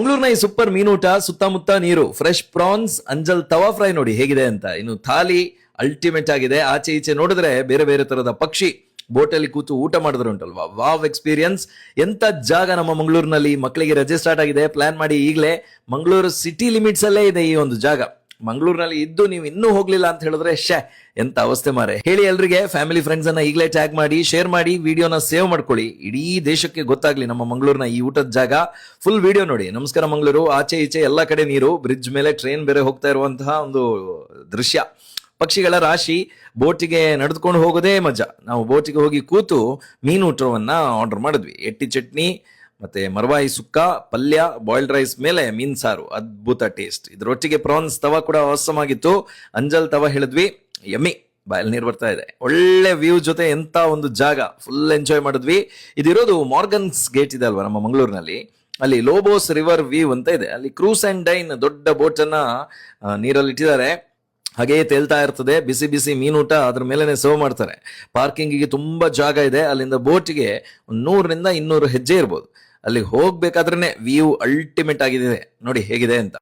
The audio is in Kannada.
ಮಂಗಳೂರಿನ ಈ ಸೂಪರ್ ಮೀನೂಟ, ಸುತ್ತಮುತ್ತ ನೀರು, ಫ್ರೆಶ್ ಪ್ರಾನ್ಸ್, ಅಂಜಲ್ ತವಾ ಫ್ರೈ ನೋಡಿ ಹೇಗಿದೆ ಅಂತ. ಇನ್ನು ಥಾಲಿ ಅಲ್ಟಿಮೇಟ್ ಆಗಿದೆ. ಆಚೆ ಈಚೆ ನೋಡಿದ್ರೆ ಬೇರೆ ಬೇರೆ ತರದ ಪಕ್ಷಿ ಬೋಟಲ್ಲಿ ಕೂತು ಊಟ ಮಾಡಿದ್ರು ಉಂಟಲ್ವಾ, ವಾವ್ ಎಕ್ಸ್ಪೀರಿಯನ್ಸ್. ಎಂತ ಜಾಗ ನಮ್ಮ ಮಂಗಳೂರಿನಲ್ಲಿ. ಮಕ್ಕಳಿಗೆ ರಜೆ ಸ್ಟಾರ್ಟ್ ಆಗಿದೆ, ಪ್ಲಾನ್ ಮಾಡಿ ಈಗಲೇ. ಮಂಗಳೂರು ಸಿಟಿ ಲಿಮಿಟ್ಸ್ ಅಲ್ಲೇ ಇದೆ ಈ ಒಂದು ಜಾಗ. ಮಂಗಳೂರಿನಲ್ಲಿ ಇದ್ದು ನೀವು ಇನ್ನೂ ಹೋಗ್ಲಿಲ್ಲ ಅಂತ ಹೇಳಿದ್ರೆ ಎಂತ ಅವಸ್ಥೆ ಮಾರೆ. ಹೇಳಿ ಎಲ್ರಿಗೆ, ಫ್ಯಾಮಿಲಿ ಫ್ರೆಂಡ್ಸ್ ಅನ್ನ ಈಗಲೇ ಟ್ಯಾಗ್ ಮಾಡಿ, ಶೇರ್ ಮಾಡಿ, ವಿಡಿಯೋನ ಸೇವ್ ಮಾಡ್ಕೊಳ್ಳಿ. ಇಡೀ ದೇಶಕ್ಕೆ ಗೊತ್ತಾಗ್ಲಿ ನಮ್ಮ ಮಂಗಳೂರಿನ ಈ ಊಟದ ಜಾಗ. ಫುಲ್ ವಿಡಿಯೋ ನೋಡಿ. ನಮಸ್ಕಾರ ಮಂಗಳೂರು. ಆಚೆ ಈಚೆ ಎಲ್ಲಾ ಕಡೆ ನೀರು, ಬ್ರಿಡ್ಜ್ ಮೇಲೆ ಟ್ರೈನ್ ಬೇರೆ ಹೋಗ್ತಾ ಇರುವಂತಹ ಒಂದು ದೃಶ್ಯ. ಪಕ್ಷಿಗಳ ರಾಶಿ. ಬೋಟಿಗೆ ನಡೆದುಕೊಂಡು ಹೋಗೋದೇ ಮಜಾ. ನಾವು ಬೋಟಿಗೆ ಹೋಗಿ ಕೂತು ಮೀನೂಟವನ್ನ ಆರ್ಡರ್ ಮಾಡಿದ್ವಿ. ಎಟ್ಟಿ ಚಟ್ನಿ ಮತ್ತೆ ಮರವಾಯಿ ಸುಕ್ಕ, ಪಲ್ಯ, ಬಾಯ್ಲ್ಡ್ ರೈಸ್ ಮೇಲೆ ಮೀನ್ ಸಾರು, ಅದ್ಭುತ ಟೇಸ್ಟ್. ಇದ್ರೊಟ್ಟಿಗೆ ಪ್ರಾನ್ಸ್ ತವಾ ಕೂಡ ಅವಸಮ್ ಆಗಿತ್ತು. ಅಂಜಲ್ ತವಾ ಹೇಳಿದ್ವಿ, ಯಮ್ಮಿ, ಬಾಯಲ್ಲಿ ನೀರು ಬರ್ತಾ ಇದೆ. ಒಳ್ಳೆ ವ್ಯೂ ಜೊತೆ ಎಂತ ಒಂದು ಜಾಗ, ಫುಲ್ ಎಂಜಾಯ್ ಮಾಡಿದ್ವಿ. ಇದಿರೋದು ಮಾರ್ಗನ್ಸ್ ಗೇಟ್ ಇದೆ ಅಲ್ವಾ ನಮ್ಮ ಮಂಗಳೂರಿನಲ್ಲಿ, ಅಲ್ಲಿ ಲೋಬೋಸ್ ರಿವರ್ ವ್ಯೂ ಅಂತ ಇದೆ. ಅಲ್ಲಿ ಕ್ರೂಸ್ ಅಂಡ್ ಡೈನ್ ದೊಡ್ಡ ಬೋಟ್ ಅನ್ನ ನೀರಲ್ಲಿ ಇಟ್ಟಿದ್ದಾರೆ. ಹಾಗೆಯೇ ತೇಲ್ತಾ ಇರ್ತದೆ. ಬಿಸಿ ಬಿಸಿ ಮೀನೂಟ ಅದ್ರ ಮೇಲೆನೆ ಸರ್ವ್ ಮಾಡ್ತಾರೆ. ಪಾರ್ಕಿಂಗಿಗೆ ತುಂಬಾ ಜಾಗ ಇದೆ. ಅಲ್ಲಿಂದ ಬೋಟಿಗೆ 100 ರಿಂದ 200 ಹೆಜ್ಜೆ ಇರ್ಬೋದು. ಅಲ್ಲಿ ಹೋಗ್ಬೇಕಾದ್ರೆ ವ್ಯೂ ಅಲ್ಟಿಮೇಟ್ ಆಗಿದೆ ನೋಡಿ ಹೇಗಿದೆ ಅಂತ.